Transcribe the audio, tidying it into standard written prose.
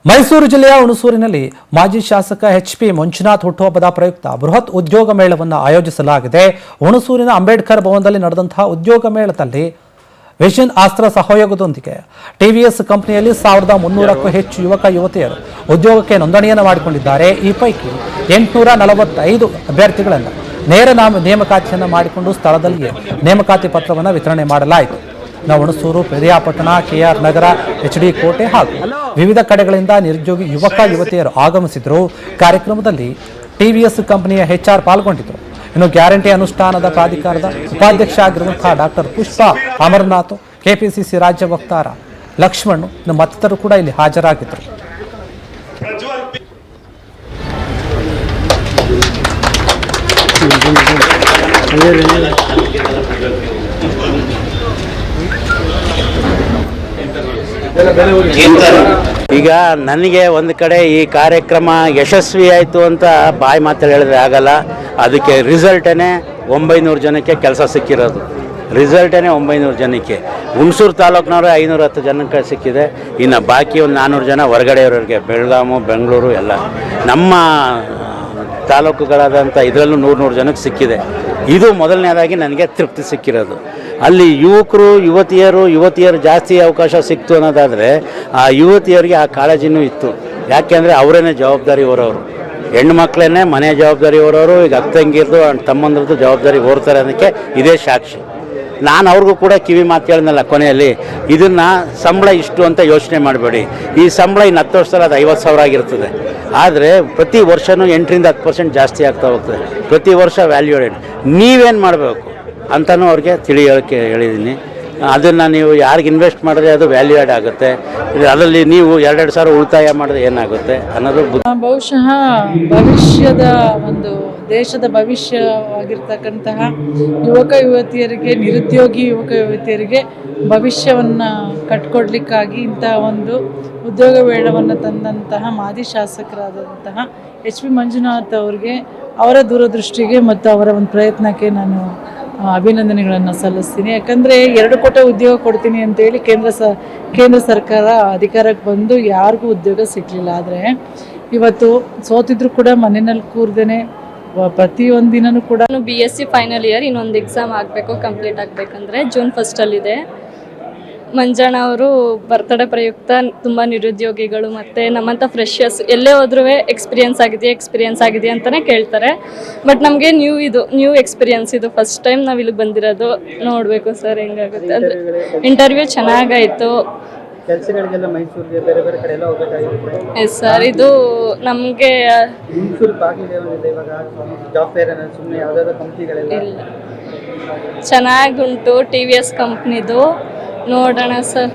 ಮೈಸೂರು ಜಿಲ್ಲೆಯ ಹುಣಸೂರಿನಲ್ಲಿ ಮಾಜಿ ಶಾಸಕ ಎಚ್.ಪಿ. ಮಂಜುನಾಥ್ ಹುಟ್ಟುಹಬ್ಬದ ಪ್ರಯುಕ್ತ ಬೃಹತ್ ಉದ್ಯೋಗ ಮೇಳವನ್ನು ಆಯೋಜಿಸಲಾಗಿದೆ. ಹುಣಸೂರಿನ ಅಂಬೇಡ್ಕರ್ ಭವನದಲ್ಲಿ ನಡೆದಂತಹ ಉದ್ಯೋಗ ಮೇಳದಲ್ಲಿ ವಿಷನ್ ಅಸ್ತ್ರ ಸಹಯೋಗದೊಂದಿಗೆ ಟಿವಿಎಸ್ ಕಂಪನಿಯಲ್ಲಿ 1300ಕ್ಕೂ ಹೆಚ್ಚು ಯುವಕ ಯುವತಿಯರು ಉದ್ಯೋಗಕ್ಕೆ ನೋಂದಣಿಯನ್ನು ಮಾಡಿಕೊಂಡಿದ್ದಾರೆ. ಈ ಪೈಕಿ 845 ಅಭ್ಯರ್ಥಿಗಳನ್ನು ನೇರ ನೇಮಕಾತಿಯನ್ನು ಮಾಡಿಕೊಂಡು ಸ್ಥಳದಲ್ಲಿಯೇ ನೇಮಕಾತಿ ಪತ್ರವನ್ನು ವಿತರಣೆ ಮಾಡಲಾಯಿತು. ಹುಣಸೂರು, ಪೆರಿಯಾಪಟ್ಟಣ, ಕೆಆರ್ ನಗರ, ಎಚ್ಡಿ ಕೋಟೆ ಹಾಗೂ ವಿವಿಧ ಕಡೆಗಳಿಂದ ನಿರುದ್ಯೋಗಿ ಯುವಕ ಯುವತಿಯರು ಆಗಮಿಸಿದರು. ಕಾರ್ಯಕ್ರಮದಲ್ಲಿ ಟಿವಿಎಸ್ ಕಂಪನಿಯ HR ಪಾಲ್ಗೊಂಡಿದ್ದರು. ಇನ್ನು ಗ್ಯಾರಂಟಿ ಅನುಷ್ಠಾನದ ಪ್ರಾಧಿಕಾರದ ಉಪಾಧ್ಯಕ್ಷ ಆಗಿರುವಂತಹ ಡಾಕ್ಟರ್ ಪುಷ್ಪ ಅಮರನಾಥ್, ಕೆಪಿಸಿಸಿ ರಾಜ್ಯ ವಕ್ತಾರ ಲಕ್ಷ್ಮಣ್ ಇನ್ನು ಮತ್ತಿತರರು ಕೂಡ ಇಲ್ಲಿ ಹಾಜರಾಗಿದ್ದರು. ಈಗ ನನಗೆ ಒಂದು ಕಡೆ ಈ ಕಾರ್ಯಕ್ರಮ ಯಶಸ್ವಿ ಆಯಿತು ಅಂತ ಬಾಯಿ ಮಾತಲ್ಲಿ ಹೇಳಿದ್ರೆ ಆಗಲ್ಲ. ಅದಕ್ಕೆ ರಿಸಲ್ಟೇ 900 ಜನಕ್ಕೆ ಕೆಲಸ ಸಿಕ್ಕಿರೋದು. ರಿಸಲ್ಟೇ 900 ಜನಕ್ಕೆ. ಹುಣಸೂರು ತಾಲೂಕಿನವ್ರೆ 510 ಜನಕ್ಕೆ ಸಿಕ್ಕಿದೆ. ಇನ್ನು ಬಾಕಿ ಒಂದು 400 ಜನ ಹೊರಗಡೆಯವರಿಗೆ, ಬೆಳಗಾಮು, ಬೆಂಗಳೂರು ಎಲ್ಲ ನಮ್ಮ ತಾಲೂಕುಗಳಾದಂಥ ಇದರಲ್ಲೂ 100 ಜನಕ್ಕೆ ಸಿಕ್ಕಿದೆ. ಇದು ಮೊದಲನೇದಾಗಿ ನನಗೆ ತೃಪ್ತಿ ಸಿಕ್ಕಿರೋದು. ಅಲ್ಲಿ ಯುವಕರು ಯುವತಿಯರು ಜಾಸ್ತಿ ಅವಕಾಶ ಸಿಕ್ತು ಅನ್ನೋದಾದರೆ ಆ ಯುವತಿಯರಿಗೆ ಆ ಕಾಳಜಿನೂ ಇತ್ತು. ಯಾಕೆಂದರೆ ಅವರೇನೆ ಜವಾಬ್ದಾರಿ ಹೊರೋರು, ಹೆಣ್ಣು ಮಕ್ಕಳನ್ನೇ ಮನೆ ಜವಾಬ್ದಾರಿ ಹೊರೋರು. ಈಗ ಅಕ್ಕಂಗಿರ್ದು ತಮ್ಮಂದ್ರದ್ದು ಜವಾಬ್ದಾರಿ ಹೊರ್ತಾರೆ ಅನ್ನೋಕ್ಕೆ ಇದೇ ಸಾಕ್ಷಿ. ನಾನು ಅವ್ರಿಗೂ ಕೂಡ ಕಿವಿ ಮಾತು ಹೇಳಿದ್ನಲ್ಲ ಕೊನೆಯಲ್ಲಿ, ಇದನ್ನು ಸಂಬಳ ಇಷ್ಟು ಅಂತ ಯೋಚನೆ ಮಾಡಬೇಡಿ. ಈ ಸಂಬಳ ಇನ್ನು 10 ವರ್ಷದಲ್ಲಿ ಅದು 50,000 ಆಗಿರ್ತದೆ. ಆದರೆ ಪ್ರತಿ ವರ್ಷವೂ 8ರಿಂದ 10% ಜಾಸ್ತಿ ಆಗ್ತಾ ಹೋಗ್ತದೆ. ಪ್ರತಿ ವರ್ಷ ವ್ಯಾಲ್ಯೂಡೆಡ್. ನೀವೇನು ಮಾಡಬೇಕು ಅಂತಲೂ ಅವ್ರಿಗೆ ಹೇಳೋಕ್ಕೆ ಹೇಳಿದ್ದೀನಿ. ಅದನ್ನು ನೀವು ಯಾರಿಗೆ ಇನ್ವೆಸ್ಟ್ ಮಾಡಿದ್ರೆ ಅದು ವ್ಯಾಲ್ಯೂ ಆ್ಯಡ್ ಆಗುತ್ತೆ. ಅದರಲ್ಲಿ ನೀವು 2 ಸಾವಿರ ಉಳಿತಾಯ ಮಾಡಿದ್ರೆ ಏನಾಗುತ್ತೆ ಅನ್ನೋದು ಬಹುಶಃ ಭವಿಷ್ಯದ ಒಂದು ದೇಶದ ಭವಿಷ್ಯವಾಗಿರ್ತಕ್ಕಂತಹ ಯುವಕ ಯುವತಿಯರಿಗೆ, ನಿರುದ್ಯೋಗಿ ಯುವಕ ಯುವತಿಯರಿಗೆ ಭವಿಷ್ಯವನ್ನು ಕಟ್ಕೊಡ್ಲಿಕ್ಕಾಗಿ ಇಂತಹ ಒಂದು ಉದ್ಯೋಗ ಮೇಳವನ್ನು ತಂದಂತಹ ಮಾಜಿ ಶಾಸಕರಾದಂತಹ ಎಚ್.ಪಿ. ಮಂಜುನಾಥ್ ಅವರಿಗೆ, ಅವರ ದೂರದೃಷ್ಟಿಗೆ ಮತ್ತು ಅವರ ಒಂದು ಪ್ರಯತ್ನಕ್ಕೆ ನಾನು ಅಭಿನಂದನೆಗಳನ್ನು ಸಲ್ಲಿಸ್ತೀನಿ. ಯಾಕಂದರೆ 2 ಕೋಟಿ ಉದ್ಯೋಗ ಕೊಡ್ತೀನಿ ಅಂತೇಳಿ ಕೇಂದ್ರ ಸರ್ಕಾರ ಅಧಿಕಾರಕ್ಕೆ ಬಂದು ಯಾರಿಗೂ ಉದ್ಯೋಗ ಸಿಗಲಿಲ್ಲ. ಆದರೆ ಇವತ್ತು ಸೋತಿದ್ರು ಕೂಡ ಮನೆಯಲ್ಲಿ ಕೂರ್ದೇನೆ ಪ್ರತಿಯೊಂದು ದಿನವೂ ಕೂಡ BSc ಫೈನಲ್ ಇಯರ್, ಇನ್ನೊಂದು ಎಕ್ಸಾಮ್ ಆಗಬೇಕು, ಕಂಪ್ಲೀಟ್ ಆಗಬೇಕಂದ್ರೆ ಜೂನ್ 1 ಮಂಜಣ್ಣ ಅವರು ಬರ್ತಡೇ ಪ್ರಯುಕ್ತ ತುಂಬ ನಿರುದ್ಯೋಗಿಗಳು ಮತ್ತು ನಮ್ಮಂಥ ಫ್ರೆಶರ್ಸ್ ಎಲ್ಲೇ ಹೋದ್ರೂ ಎಕ್ಸ್ಪೀರಿಯನ್ಸ್ ಆಗಿದೆ ಅಂತಲೇ ಕೇಳ್ತಾರೆ. ಬಟ್ ನಮಗೆ ನ್ಯೂ ಎಕ್ಸ್ಪೀರಿಯನ್ಸ್ ಇದು. ಫಸ್ಟ್ ಟೈಮ್ ನಾವು ಇಲ್ಲಿಗೆ ಬಂದಿರೋದು. ನೋಡಬೇಕು ಸರ್ ಹೆಂಗಾಗುತ್ತೆ. ಅಂದರೆ ಇಂಟರ್ವ್ಯೂ ಚೆನ್ನಾಗಾಯಿತು. ಎಸ್ ಸರ್, ಇದು ನಮಗೆ ಚೆನ್ನಾಗುಂಟು. TVS ಕಂಪ್ನಿದು ನೋಡೋಣ ಸರ್.